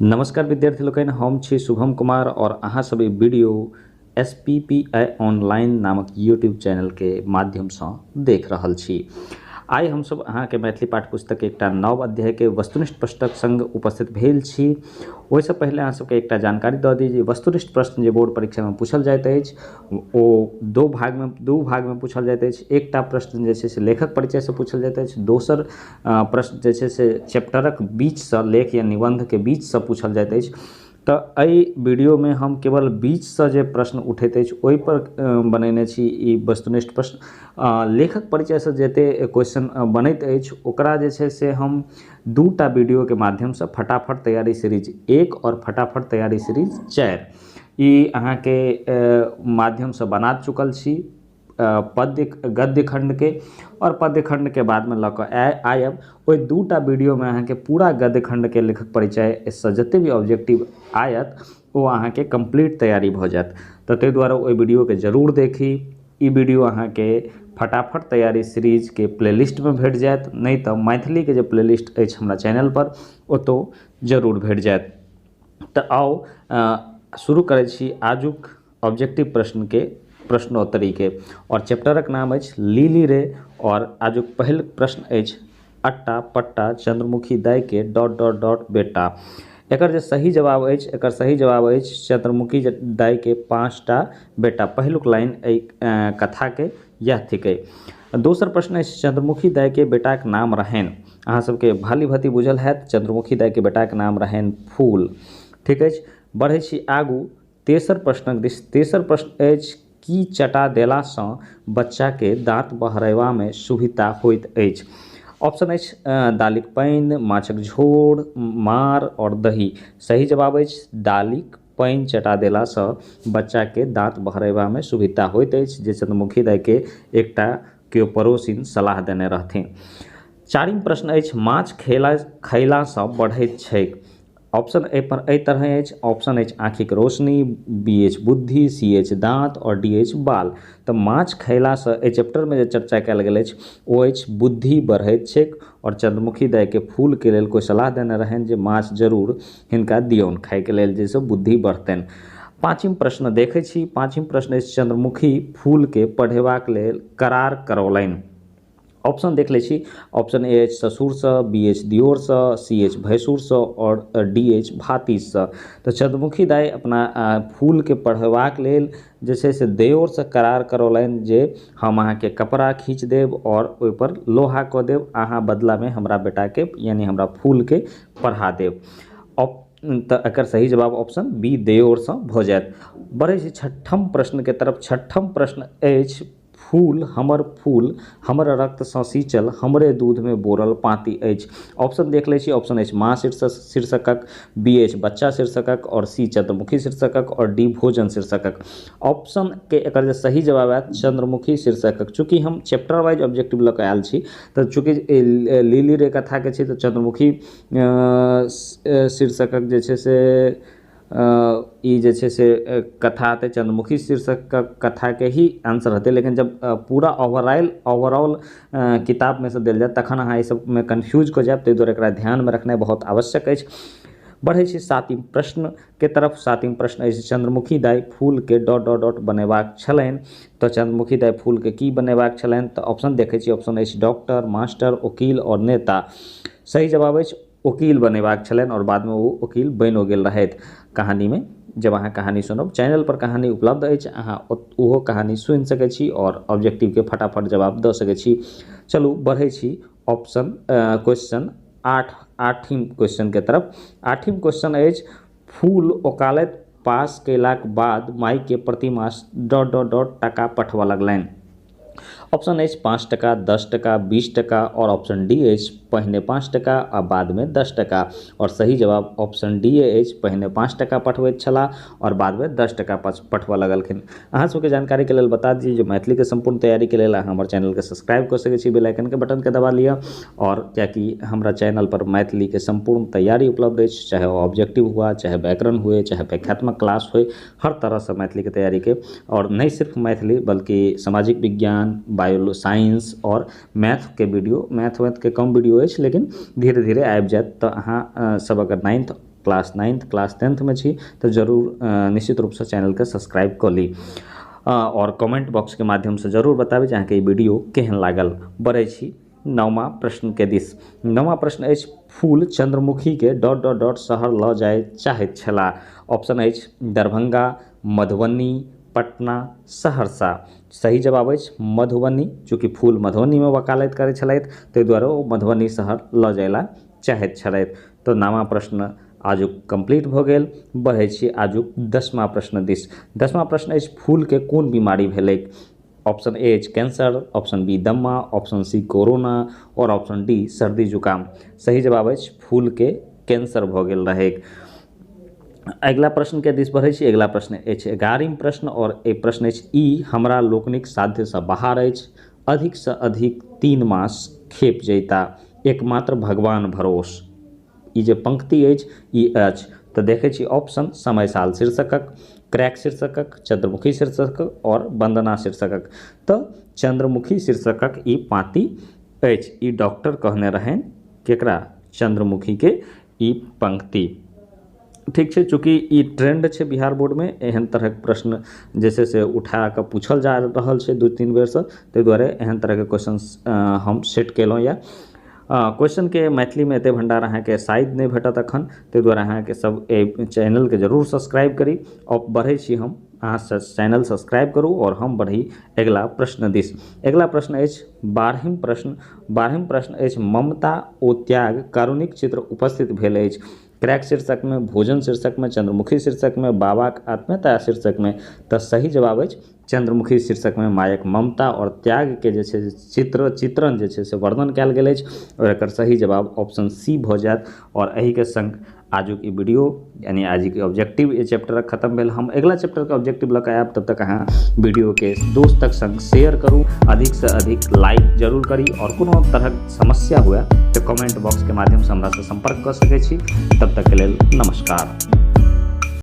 नमस्कार विद्यार्थी लोकनि, हम छी शुभम कुमार और अहाँ सब ई वीडियो SPPI ऑनलाइन नामक यूट्यूब चैनल के माध्यम से देख रहल छी। आइ हम सब अहाँ के मैथिली पाठ्यपुस्तक के एकटा नव अध्याय के वस्तुनिष्ठ प्रश्नक संग उपस्थित भेल छी। ओहिसँ पहिले अहाँ सबके एकटा जानकारी दऽ दी जे वस्तुनिष्ठ प्रश्न जे बोर्ड परीक्षा में पूछल जाइत अछि ओ दू भाग में पूछल जाइत अछि। एकटा प्रश्न जे छै से लेखक परिचय से पूछल जाइत अछि, दोसर प्रश्न जे छै से चैप्टरक बीच से लेख या निबंध के बीच से पूछल जाइत अछि। तो एहि वीडियो में हम केवल बीच से जे प्रश्न उठैत अछि ओहि पर बनेने छी ई वस्तुनिष्ठ प्रश्न। लेखक परिचय से जते क्वेश्चन बनैत अछि ओकरा जे छै से हम दूटा वीडियो के माध्यम से फटाफट तैयारी सीरीज 1 और फटाफट तैयारी सीरीज 4 ई अहाँ के माध्यम से बना चुकल छी। पद्य गद्य खंड के और पद्य खंड के बाद में लऽ आयब ओहि दूटा वीडियो में अहाँ के पूरा गद्य खंड के लेखक परिचय से जते भी ऑब्जेक्टिव आयत वो अहाँ के कंप्लीट तैयारी भऽ जायत। तो ताहि दुआरे ओहि वीडियो के जरूर देखी। ई वीडियो अहाँ के फटाफट तैयारी सीरीज के प्लेलिस्ट में भेट जायत, नहीं तो मैथिली के जे प्लेलिस्ट अछि हमरा चैनल पर ओतो जरूर भेट जायत। तो आओ शुरू करै छी आजुक ऑब्जेक्टिव प्रश्न के प्रश्नोत्तरी के और चैप्टरक नाम अछि लीली रे और आजुक पहिल प्रश्न अछि अट्टा पट्टा चंद्रमुखी दाई के ... बेटा। एकर जे सही जवाब अछि एकर सही जवाब अछि चंद्रमुखी दाई के 5टा बेटा। पहिलुक लाइन एहि कथा के यह थिकै। दोसर प्रश्न अछि चंद्रमुखी दाई के बेटाक नाम रहनि। अहाँ सबके भाली भांति बुझल हैत चंद्रमुखी दाई के बेटाक नाम रहनि फूल। ठीक अछि, बढ़ै छी आगू तेसर प्रश्नक दिस। तेसर प्रश्न अछि की चटा देला सँ बच्चा के दांत बहरयबा में सुविधा होइत अछि। ऑप्शन अछि दालिक पानि, माछक झोर, मार और दही। सही जवाब अछि दालिक पानि चटा देला सँ बच्चा के दांत बहरयबा में सुविधा होइत अछि, जे चंद्रमुखी दाई के एकटा केओ पड़ोसिन सलाह देने रहथिन। चारिम प्रश्न अछि माछ खयला सँ बढ़ैत छैक। ऑप्शन ए पर एहि तरह अछि। ऑप्शन अछि आँखिक रोशनी, बी अछि बुद्धि, सी अछि दांत और डी अछि बाल। तो माछ खयला सँ एहि चैप्टर में जे चर्चा कयल गेल अछि ओ अछि बुद्धि बढ़ैत छैक और चंद्रमुखी दाई के फूल के लेल कोई सलाह देने रहनि जे माछ जरूर हिनका दियौन खाय के लेल जाहिसँ बुद्धि बढ़तनि। पाँचम प्रश्न देखै छी। पाँचम प्रश्न अछि चंद्रमुखी फूल के पढ़ेबाक लेल करार करौलनि। ऑप्शन देख लै छी। ऑप्शन ए अछि ससुर सँ, बी अछि दियोर सँ, सी अछि भैंसुर सँ और डी अछि भातिज सँ। तो चंद्रमुखी दाई अपना फूल के पढ़ेबाक लेल जे छै से दियोर सँ करार करौलनि जे हम अहाँ के कपड़ा खींच देब और ओहि पर लोहा कऽ देब, अहाँ बदला में हमरा बेटा के यानी हमरा फूल के पढ़ा देब। तो एकर सही जवाब ऑप्शन बी दियोर सँ भऽ जायत। बढ़ै छी छठम प्रश्न के तरफ। छठम प्रश्न अछि फूल हमर रक्त सँ सींचल हमरे दूध में बोरल पाती अछि। ऑप्शन देख लै छी। ऑप्शन अछि माँ शीर्षकक, बी अछि बच्चा शीर्षकक और सी चंद्रमुखी शीर्षकक और डी भोजन शीर्षकक। ऑप्शन के एकर जे सही जवाब आयत चंद्रमुखी शीर्षकक। चूँकि हम चैप्टर वाइज ऑब्जेक्टिव लऽ कऽ आयल छी तऽ चूँकि लीली रे कथा के छी तऽ चंद्रमुखी शीर्षकक जे छै से ई जे छै से कथा तऽ चंद्रमुखी शीर्षक कथा के ही आंसर हेतै। लेकिन जब पूरा ओवरऑल किताब में से देल जायत तखन अहाँ ई सब में कन्फ्यूज कऽ जायब, ताहि दुआरे एकरा ध्यान में रखनाइ बहुत आवश्यक अछि। बढ़ै छी सातम प्रश्न के तरफ। सातम प्रश्न अछि चंद्रमुखी दाई फूल के ... बनेबाक छलनि। तो चंद्रमुखी दाई फूल के की बनेबाक छलनि तऽ ऑप्शन देखै छी। ऑप्शन अछि डॉक्टर, मास्टर, वकील और नेता। सही जवाब अछि वकील बनेबाक छलनि और बाद में वो वकील बनिओ गेल रहथि। कहानी में जब अहाँ कहानी सुनब चैनल पर कहानी उपलब्ध अछि, अहाँ ओहो कहानी सुनि सकै छी और ऑब्जेक्टिव के फटाफट जवाब दऽ सकै छी। चलू बढ़ै छी ऑप्शन क्वेश्चन आठम क्वेश्चन के तरफ। आठम क्वेश्चन अछि फूल वकालत पास कयलाक बाद माई के प्रति मास ... टका पठबऽ लगलनि। ऑप्शन अछि 5 टका, 10 टका, 20 टका और ऑप्शन डी अछि पहिने 5 टका आ बाद में 10 टका। और सही जवाब ऑप्शन डी अछि पहिने 5 टका पठबैत छलाह और बाद में 10 टका पठबऽ लगलखिन। अहाँ सबके जानकारी के लेल बता दी जो मैथिली के संपूर्ण तैयारी के लेल अहाँ हमर चैनल के सब्सक्राइब कर सकै छी, बेल आइकन के बटन के दबा लिअ। और कियाकि हमरा चैनल पर मैथिली के संपूर्ण तैयारी उपलब्ध अछि, चाहे वो ऑब्जेक्टिव हुआ, चाहे व्याकरण हुए, चाहे व्याख्यात्मक क्लास हुए, हर तरह से मैथिली के तैयारी के। और नहीं सिर्फ मैथिली बल्कि सामाजिक विज्ञान, बायो साइंस और मैथ के वीडियो, मैथ के कम वीडियो अछि लेकिन धीरे धीरे आबि जायत। तो अहाँ सब अगर 9th class 9th class 10th में छी तो जरूर निश्चित रूप से चैनल के सब्सक्राइब कर ली और कमेंट बॉक्स के माध्यम से जरूर बताबी जे अहाँके ई वीडियो केहन लागल। बढ़ै छी नौमा प्रश्न के दिस। नौमा प्रश्न अछि फूल चंद्रमुखी के ... शहर ल जाय चाहैत छलाह। ऑप्शन अछि दरभंगा, मधुबनी, पटना, सहरसा। सही जवाब अछि मधुबनी, चूँकि फूल मधुबनी में वकालत करै छलथि ताहि दुआरे ओ मधुबनी शहर ल जाय चाहैत छलथि। तो नौमा प्रश्न आजुक कंप्लीट भ गेल। बढ़ै छी आजुक 10वां प्रश्न दिस। 10वां प्रश्न अछि फूल के कोन बीमारी भेलैक। ऑप्शन ए अछि कैंसर, ऑप्शन बी दम्मा, ऑप्शन सी कोरोना और ऑप्शन डी सर्दी जुकाम। सही जवाब अछि फूल के कैंसर भ गेल रहेक। अगला प्रश्न के दिस बढ़ै छी। अगला प्रश्न अछि 11वां प्रश्न और ए प्रश्न अछि ई हमरा लोकनिक साध्य से बाहर अछि, अधिक से अधिक 3 मास खेप जैता, एकमात्र भगवान भरोस। ई जे पंक्ति अछि ई अछि तो देखे छी ऑप्शन समय साल शीर्षकक, क्रैक शीर्षकक, चंद्रमुखी शीर्षकक और वंदना शीर्षकक। तो चंद्रमुखी शीर्षकक ई पाँति अछि। ई डॉक्टर कहने रहन केकरा, चंद्रमुखी के ई पंक्ति। ठीक है, चूँकि ई ट्रेंड है बिहार बोर्ड में एहन तरह के प्रश्न जैसे से उठा के पूछल जा रहल है 2-3 बेर से, ताहि दुआरे एहन तरह के क्वेश्चन हम सेट केलहुँ। या क्वेश्चन के मैथिली में एते भंडार अहाँके शायद नहीं भेटत अखन, ताहि दुआरे अहाँके सब चैनल के जरूर सब्सक्राइब करी। और बढ़ै छी हम, अहाँ चैनल सब्सक्राइब करू और हम बढ़ी अगला प्रश्न दिस। अगला प्रश्न अछि 12वां प्रश्न। 12वां प्रश्न अछि ममता ओ त्याग कारुणिक चित्र उपस्थित भेल अछि। क्रैक शीर्षक में, भोजन शीर्षक में, चंद्रमुखी शीर्षक में, बाबाक आत्मीयता शीर्षक में। तो सही जवाब अछि चंद्रमुखी शीर्षक में मायक ममता और त्याग के जे छै चित्रण जे छै से वर्णन कयल गेल अछि और एकर सही जवाब ऑप्शन सी भ जायत। और एही के संग आजुक ई वीडियो यानी आज के ऑब्जेक्टिव ए चैप्टर खत्म भेल। हम अगला चैप्टर के ऑब्जेक्टिव लऽ कऽ आयब, तब तक अहाँ वीडियो के दोस्तक संग शेयर करू, अधिक से अधिक लाइक जरूर करी और कोनो तरहक समस्या हुए तो कमेंट बॉक्स के माध्यम से हमरा से संपर्क कर सकै छी। तब तक के लेल नमस्कार।